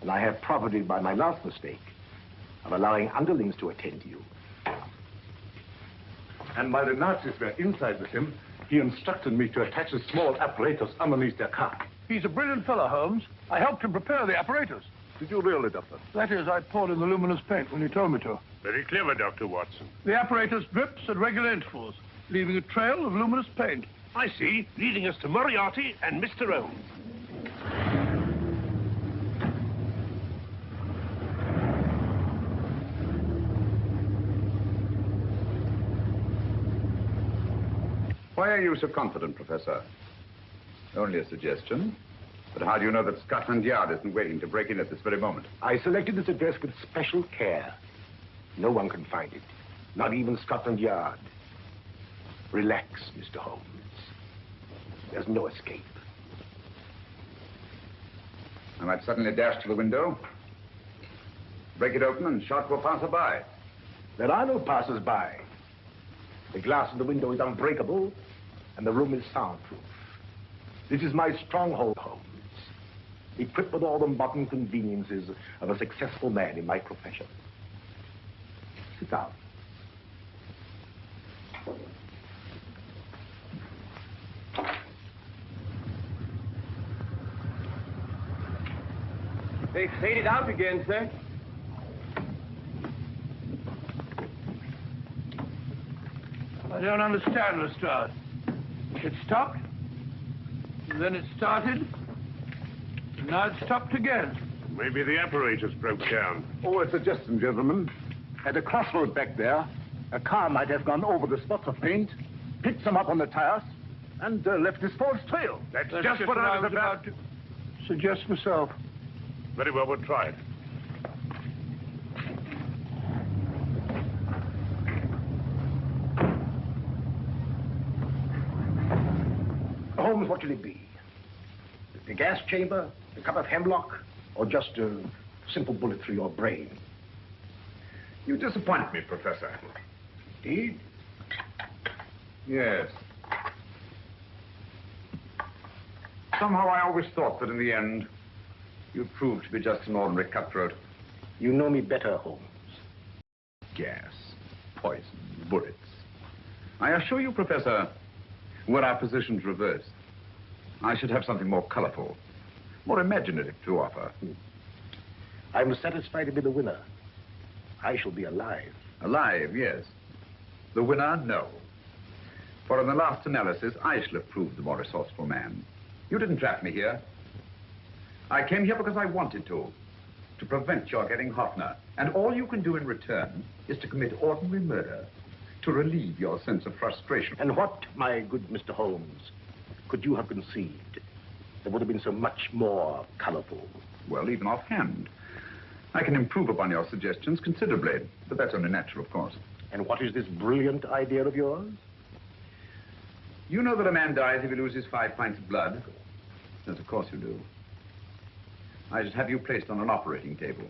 and I have profited by my last mistake of allowing underlings to attend to you. And while the Nazis were inside with him, he instructed me to attach a small apparatus underneath their car. He's a brilliant fellow, Holmes. I helped him prepare the apparatus. Did you really, Doctor? That is, I poured in the luminous paint when you told me to. Very clever, Dr. Watson. The apparatus drips at regular intervals, leaving a trail of luminous paint. I see, leading us to Moriarty and Mr. Holmes. Why are you so confident, Professor? Only a suggestion. But how do you know that Scotland Yard isn't waiting to break in at this very moment? I selected this address with special care. No one can find it. Not even Scotland Yard. Relax, Mr. Holmes. There's no escape. I might suddenly dash to the window, break it open, and shout to a passerby. There are no passers-by. The glass in the window is unbreakable, and the room is soundproof. This is my stronghold, Holmes. Equipped with all the modern conveniences of a successful man in my profession. Sit down. They faded out again, sir. I don't understand, Lestrade. It stopped, and then it started, and now it stopped again. Maybe the apparatus broke down. Oh, a suggestion, gentlemen. At a crossroad back there, a car might have gone over the spots of paint, picked them up on the tires, and left this false trail. That's just what I was about to suggest myself. Very well, we'll try it. Holmes, what should it be? The gas chamber, a cup of hemlock, or just a simple bullet through your brain? You disappoint me, Professor. Indeed? Yes. Somehow I always thought that in the end, you'd prove to be just an ordinary cutthroat. You know me better, Holmes. Gas, poison, bullets. I assure you, Professor, were our positions reversed, I should have something more colorful, more imaginative to offer. I'm satisfied to be the winner. I shall be alive. Alive, yes. The winner, no. For in the last analysis, I shall have proved the more resourceful man. You didn't trap me here. I came here because I wanted to prevent your getting Hoffner. And all you can do in return is to commit ordinary murder, to relieve your sense of frustration. And what, my good Mr. Holmes, could you have conceived that would have been so much more colorful? Well, even offhand, I can improve upon your suggestions considerably, but that's only natural, of course. And what is this brilliant idea of yours? You know that a man dies if he loses 5 pints of blood? Yes, of course you do. I should have you placed on an operating table.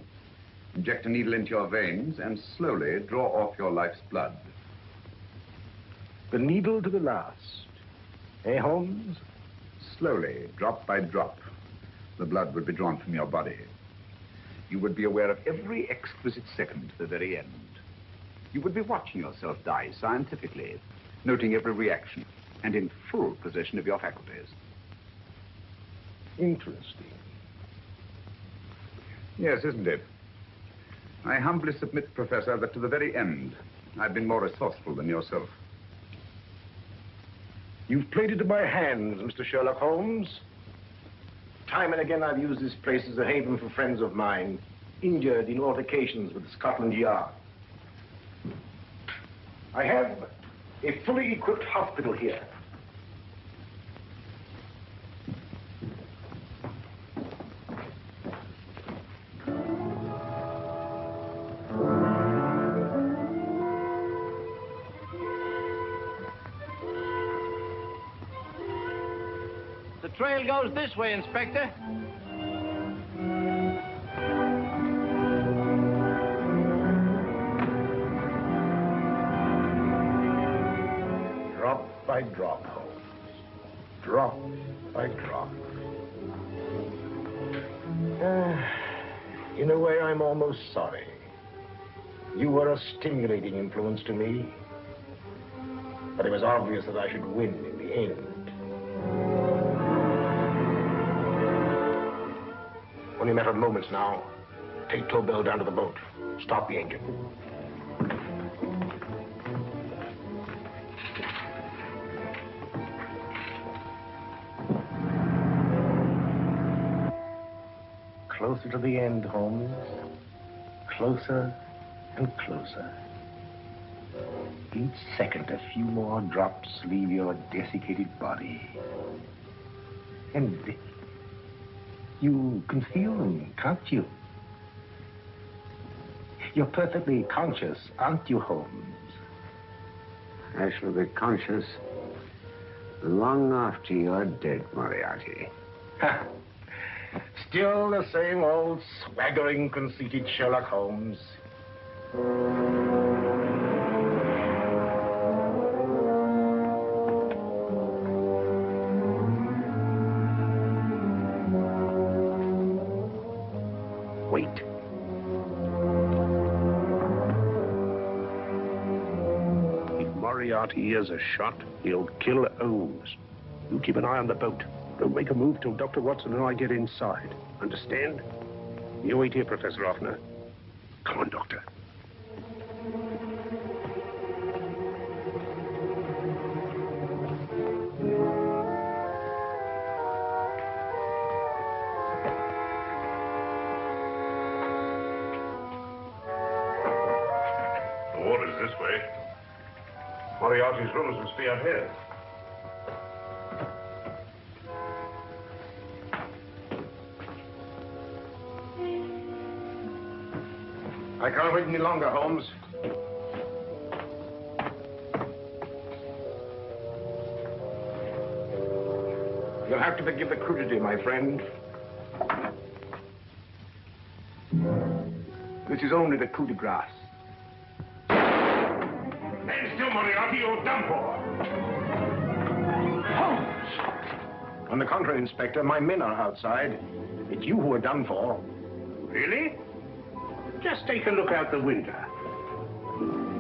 Inject a needle into your veins and slowly draw off your life's blood. The needle to the last. Eh, Holmes? Slowly, drop by drop, the blood would be drawn from your body. You would be aware of every exquisite second to the very end. You would be watching yourself die scientifically, noting every reaction, and in full possession of your faculties. Interesting. Yes, isn't it? I humbly submit, Professor, that to the very end, I've been more resourceful than yourself. You've played into my hands, Mr. Sherlock Holmes. Time and again I've used this place as a haven for friends of mine, injured in altercations with Scotland Yard. I have a fully equipped hospital here. The trail goes this way, Inspector. Drop by drop, Holmes. Drop by drop. In a way, I'm almost sorry. You were a stimulating influence to me. But it was obvious that I should win in the end. Only a matter of moments now. Take Tobel down to the boat. Stop the engine. Closer to the end, Holmes. Closer and closer. Each second, a few more drops leave your desiccated body. And you can feel them, can't you? You're perfectly conscious, aren't you, Holmes? I shall be conscious long after you're dead, Moriarty. Ha! Still the same old swaggering, conceited Sherlock Holmes. Wait. If Moriarty hears a shot, he'll kill Holmes. You keep an eye on the boat. Don't make a move till Dr. Watson and I get inside. Understand? You wait here, Professor Offner. Come on, Doctor. The water's this way. Moriarty's rooms must be ahead. I can't wait any longer, Holmes. You'll have to forgive the crudity, my friend. This is only the coup de grace. Stand still, Moriarty, you're done for. Holmes! On the contrary, Inspector, my men are outside. It's you who are done for. Really? Just take a look out the window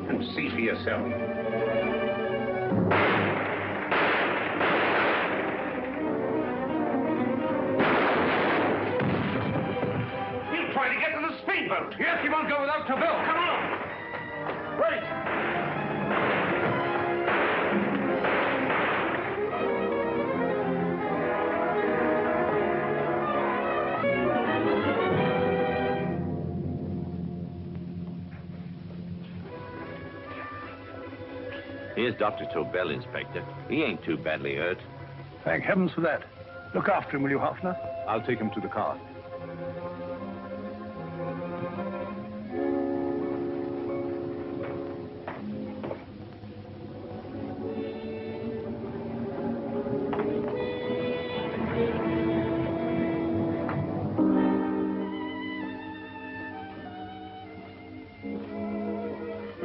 and see for yourself. He'll try to get to the speedboat. Yes, he won't go without Tobel. Come on. Wait! Here's Dr. Tobel, Inspector. He ain't too badly hurt. Thank heavens for that. Look after him, will you, Hoffner? I'll take him to the car.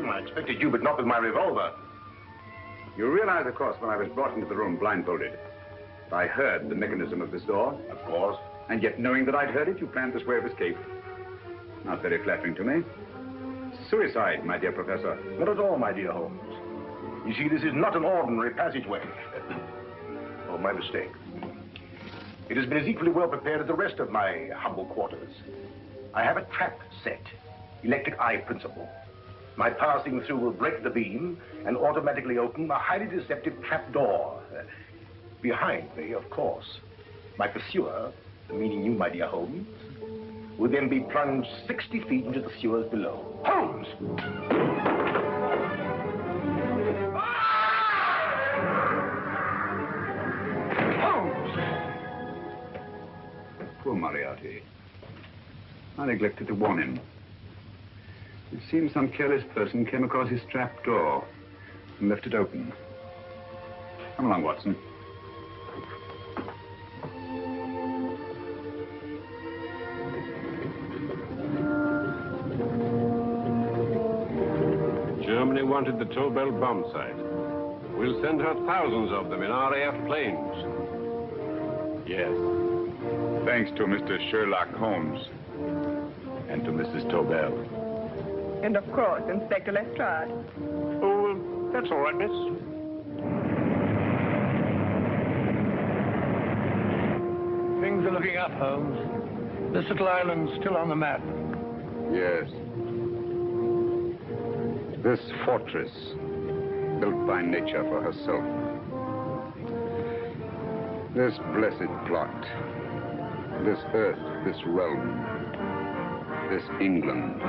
I expected you, but not with my revolver. You realize, of course, when I was brought into the room blindfolded, I heard the mechanism of this door. Of course. And yet, knowing that I'd heard it, you planned this way of escape. Not very flattering to me. Suicide, my dear Professor. Not at all, my dear Holmes. You see, this is not an ordinary passageway. Oh, my mistake. It has been as equally well prepared as the rest of my humble quarters. I have a trap set, electric eye principle. My passing through will break the beam and automatically open a highly deceptive trap door. Behind me, of course, my pursuer, meaning you, my dear Holmes, would then be plunged 60 feet into the sewers below. Holmes! Holmes! Poor Moriarty. I neglected to warn him. It seems some careless person came across his trap door and left it open. Come along, Watson. Germany wanted the Tobel bomb site. We'll send her thousands of them in RAF planes. Yes. Thanks to Mr. Sherlock Holmes and to Mrs. Tobel. And of course, Inspector Lestrade. Oh, that's all right, miss. Things are looking up, Holmes. This little island's still on the map. Yes. This fortress, built by nature for herself. This blessed plot. This earth, this realm. This England.